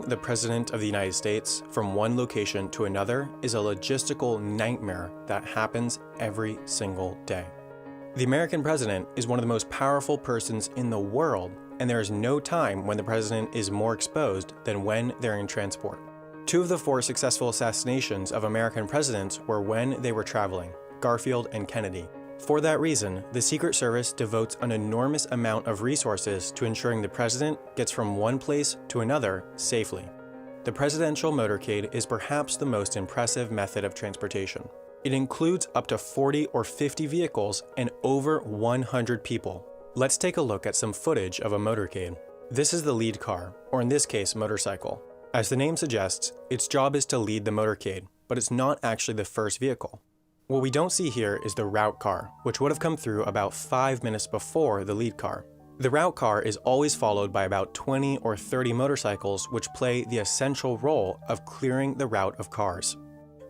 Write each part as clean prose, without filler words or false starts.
the President of the United States from one location to another is a logistical nightmare that happens every single day. The American president is one of the most powerful persons in the world, and there is no time when the president is more exposed than when they're in transport. 2 of the 4 successful assassinations of American presidents were when they were traveling, Garfield and Kennedy. For that reason, the Secret Service devotes an enormous amount of resources to ensuring the president gets from one place to another safely. The presidential motorcade is perhaps the most impressive method of transportation. It includes up to 40 or 50 vehicles and over 100 people. Let's take a look at some footage of a motorcade. This is the lead car, or in this case, motorcycle. As the name suggests, its job is to lead the motorcade, but it's not actually the first vehicle. What we don't see here is the route car, which would have come through about 5 minutes before the lead car. The route car is always followed by about 20 or 30 motorcycles which play the essential role of clearing the route of cars.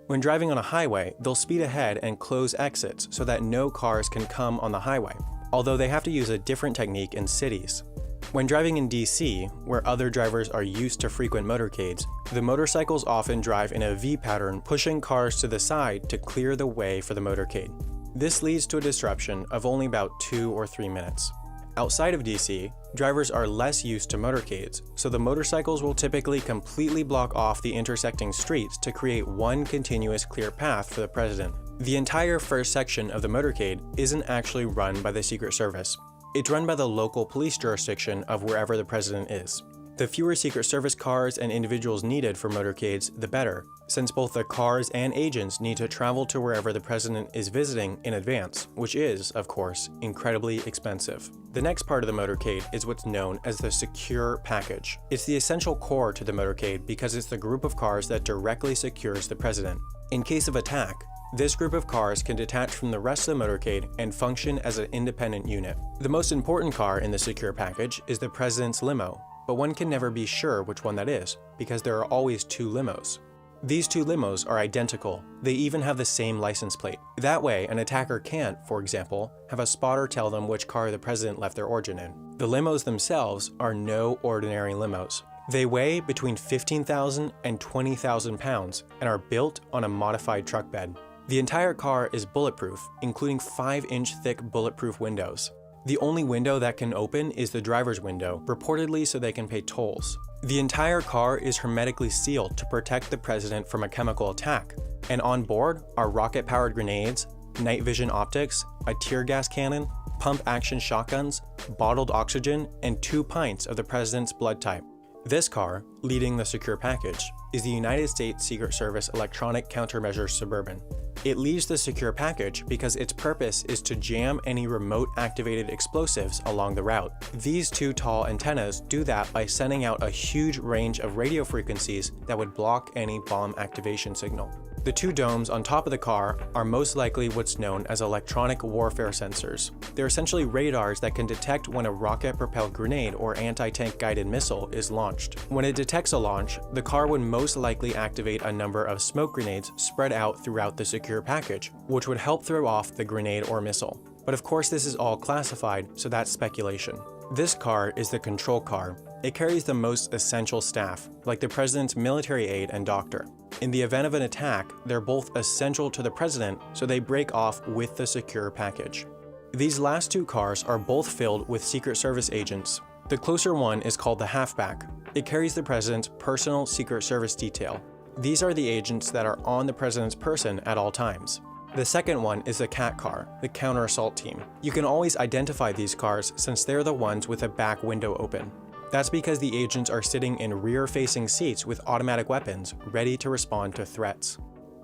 When driving on a highway, they'll speed ahead and close exits so that no cars can come on the highway, although they have to use a different technique in cities. When driving in DC, where other drivers are used to frequent motorcades, the motorcycles often drive in a V pattern, pushing cars to the side to clear the way for the motorcade. This leads to a disruption of only about 2 or 3 minutes. Outside of DC, drivers are less used to motorcades, so the motorcycles will typically completely block off the intersecting streets to create one continuous clear path for the president. The entire first section of the motorcade isn't actually run by the Secret Service. It's run by the local police jurisdiction of wherever the president is. The fewer Secret Service cars and individuals needed for motorcades, the better, since both the cars and agents need to travel to wherever the president is visiting in advance, which is, of course, incredibly expensive. The next part of the motorcade is what's known as the secure package. It's the essential core to the motorcade because it's the group of cars that directly secures the president. In case of attack, this group of cars can detach from the rest of the motorcade and function as an independent unit. The most important car in the secure package is the president's limo, but one can never be sure which one that is, because there are always 2 limos. These 2 limos are identical. They even have the same license plate. That way, an attacker can't, for example, have a spotter tell them which car the president left their origin in. The limos themselves are no ordinary limos. They weigh between 15,000 and 20,000 pounds and are built on a modified truck bed. The entire car is bulletproof, including 5-inch thick bulletproof windows. The only window that can open is the driver's window, reportedly so they can pay tolls. The entire car is hermetically sealed to protect the president from a chemical attack, and on board are rocket-powered grenades, night vision optics, a tear gas cannon, pump-action shotguns, bottled oxygen, and 2 pints of the president's blood type. This car, leading the secure package, is the United States Secret Service Electronic Countermeasures Suburban. It leads the secure package because its purpose is to jam any remote-activated explosives along the route. These 2 tall antennas do that by sending out a huge range of radio frequencies that would block any bomb activation signal. The 2 domes on top of the car are most likely what's known as electronic warfare sensors. They're essentially radars that can detect when a rocket-propelled grenade or anti-tank guided missile is launched. When it detects a launch, the car would most likely activate a number of smoke grenades spread out throughout the secure package, which would help throw off the grenade or missile. But of course this is all classified, so that's speculation. This car is the control car. It carries the most essential staff, like the president's military aide and doctor. In the event of an attack, they're both essential to the president, so they break off with the secure package. These last 2 cars are both filled with Secret Service agents. The closer one is called the halfback. It carries the president's personal Secret Service detail. These are the agents that are on the president's person at all times. The second one is the cat car, the counter-assault team. You can always identify these cars since they're the ones with a back window open. That's because the agents are sitting in rear-facing seats with automatic weapons, ready to respond to threats.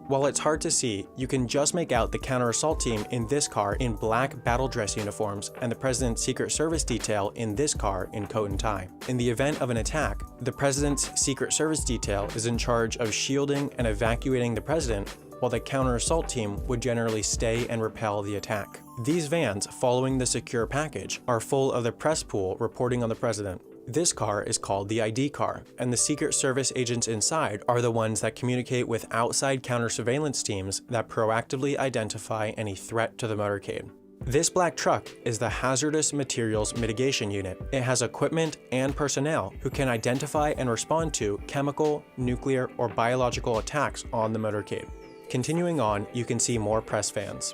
While it's hard to see, you can just make out the counter-assault team in this car in black battle dress uniforms and the president's Secret Service detail in this car in coat and tie. In the event of an attack, the president's Secret Service detail is in charge of shielding and evacuating the president, while the counter-assault team would generally stay and repel the attack. These vans, following the secure package, are full of the press pool reporting on the president. This car is called the ID car, and the Secret Service agents inside are the ones that communicate with outside counter-surveillance teams that proactively identify any threat to the motorcade. This black truck is the Hazardous Materials Mitigation Unit. It has equipment and personnel who can identify and respond to chemical, nuclear, or biological attacks on the motorcade. Continuing on, you can see more press vans.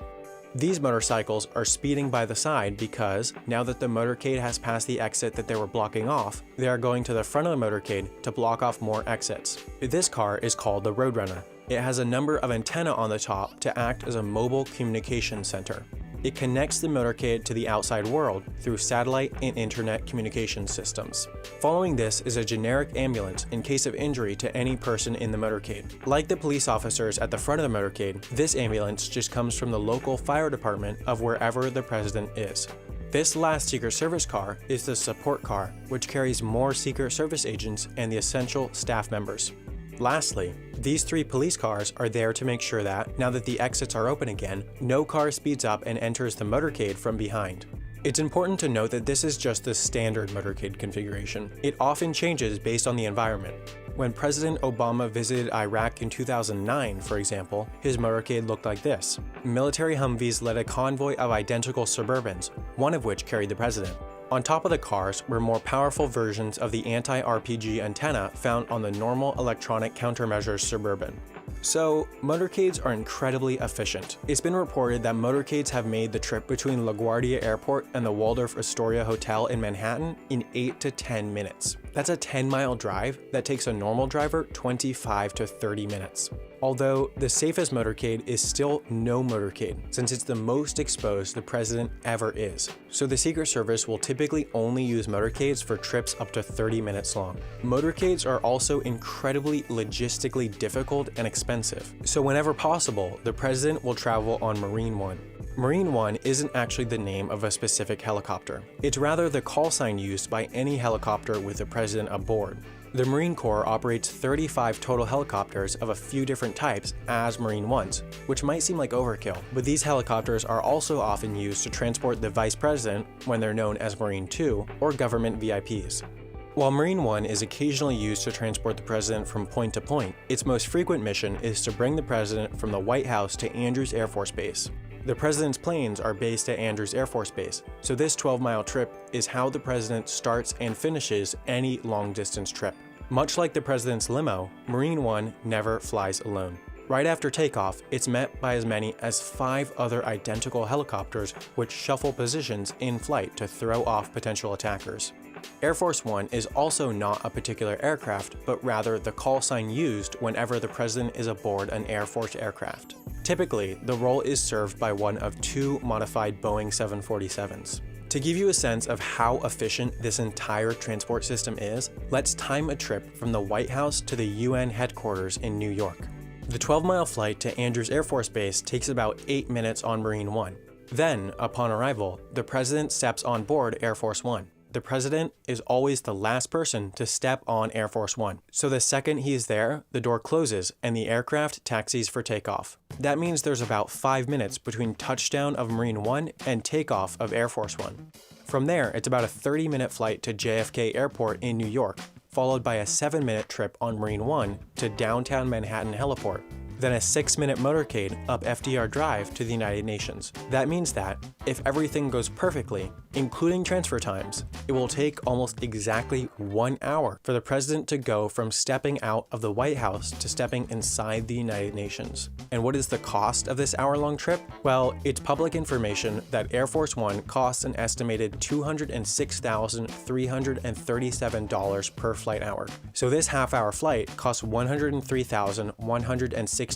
These motorcycles are speeding by the side because, now that the motorcade has passed the exit that they were blocking off, they are going to the front of the motorcade to block off more exits. This car is called the Roadrunner. It has a number of antennae on the top to act as a mobile communication center. It connects the motorcade to the outside world through satellite and internet communication systems. Following this is a generic ambulance in case of injury to any person in the motorcade. Like the police officers at the front of the motorcade, this ambulance just comes from the local fire department of wherever the president is. This last Secret Service car is the support car, which carries more Secret Service agents and the essential staff members. Lastly, these 3 police cars are there to make sure that, now that the exits are open again, no car speeds up and enters the motorcade from behind. It's important to note that this is just the standard motorcade configuration. It often changes based on the environment. When President Obama visited Iraq in 2009, for example, his motorcade looked like this. Military Humvees led a convoy of identical Suburbans, one of which carried the president. On top of the cars were more powerful versions of the anti-RPG antenna found on the normal electronic countermeasures Suburban. So, motorcades are incredibly efficient. It's been reported that motorcades have made the trip between LaGuardia Airport and the Waldorf Astoria Hotel in Manhattan in 8 to 10 minutes. That's a 10-mile drive that takes a normal driver 25 to 30 minutes. Although the safest motorcade is still no motorcade, since it's the most exposed the president ever is. So the Secret Service will typically only use motorcades for trips up to 30 minutes long. Motorcades are also incredibly logistically difficult and expensive. So whenever possible, the president will travel on Marine One. Marine One isn't actually the name of a specific helicopter. It's rather the call sign used by any helicopter with the president aboard. The Marine Corps operates 35 total helicopters of a few different types as Marine Ones, which might seem like overkill, but these helicopters are also often used to transport the Vice President when they're known as Marine 2 or government VIPs. While Marine One is occasionally used to transport the president from point to point, its most frequent mission is to bring the president from the White House to Andrews Air Force Base. The president's planes are based at Andrews Air Force Base, so this 12-mile trip is how the president starts and finishes any long-distance trip. Much like the president's limo, Marine One never flies alone. Right after takeoff, it's met by as many as 5 other identical helicopters which shuffle positions in flight to throw off potential attackers. Air Force One is also not a particular aircraft, but rather the call sign used whenever the president is aboard an Air Force aircraft. Typically, the role is served by one of 2 modified Boeing 747s. To give you a sense of how efficient this entire transport system is, let's time a trip from the White House to the UN headquarters in New York. The 12-mile flight to Andrews Air Force Base takes about 8 minutes on Marine One. Then, upon arrival, the president steps on board Air Force One. The president is always the last person to step on Air Force One. So the second he is there, the door closes and the aircraft taxis for takeoff. That means there's about 5 minutes between touchdown of Marine One and takeoff of Air Force One. From there, it's about a 30-minute flight to JFK Airport in New York, followed by a 7-minute trip on Marine One to downtown Manhattan Heliport. Then a 6-minute motorcade up FDR Drive to the United Nations. That means that, if everything goes perfectly, including transfer times, it will take almost exactly 1 hour for the president to go from stepping out of the White House to stepping inside the United Nations. And what is the cost of this hour-long trip? Well, it's public information that Air Force One costs an estimated $206,337 per flight hour. So this half-hour flight costs $103,169.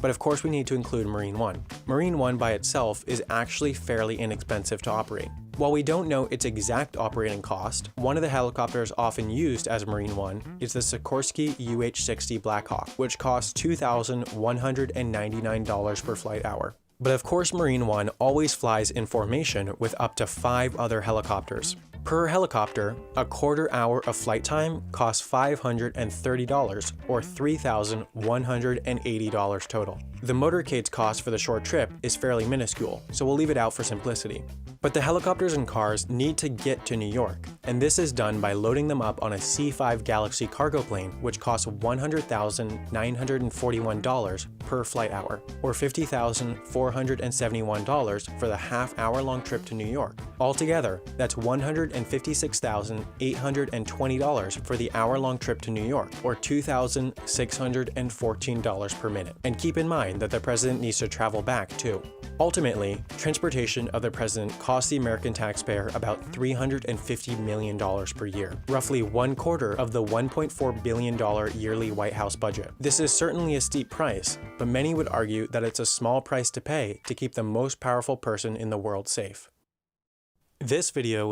But of course we need to include Marine One. Marine One by itself is actually fairly inexpensive to operate. While we don't know its exact operating cost, one of the helicopters often used as Marine One is the Sikorsky UH-60 Blackhawk, which costs $2,199 per flight hour. But of course Marine One always flies in formation with up to 5 other helicopters. Per helicopter, a quarter hour of flight time costs $530 or $3,180 total. The motorcade's cost for the short trip is fairly minuscule, so we'll leave it out for simplicity. But the helicopters and cars need to get to New York, and this is done by loading them up on a C-5 Galaxy cargo plane, which costs $100,941 per flight hour, or $50,471 for the half-hour-long trip to New York. Altogether, that's $156,820 for the hour-long trip to New York, or $2,614 per minute. And keep in mind that the president needs to travel back too. Ultimately, transportation of the president costs the American taxpayer about $350 million per year, roughly 1/4 of the $1.4 billion yearly White House budget. This is certainly a steep price, but many would argue that it's a small price to pay to keep the most powerful person in the world safe. This video